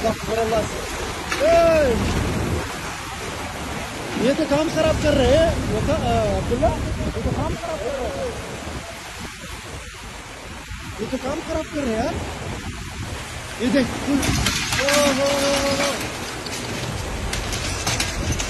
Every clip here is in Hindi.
अल्लाह से। ये तो काम खराब कर रहे हैं अब्दुल्ला, ये तो काम खराब कर रहे हैं, ये तो काम खराब कर रहे हैं यार। ये देख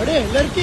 अरे लड़की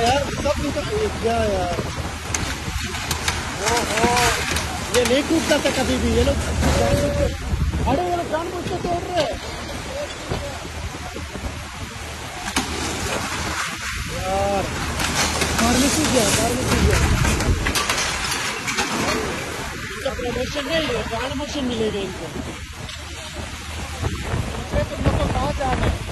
यार सब क्या यार, ये नहीं कूदता था कभी भी ये लोग। अरे ये लोग जानबूझ के तोड़ रहे यार। फार्मेसी गया प्रमोशन नहीं है, प्रमोशन मिलेगा इनको। तो कहाँ जाना है।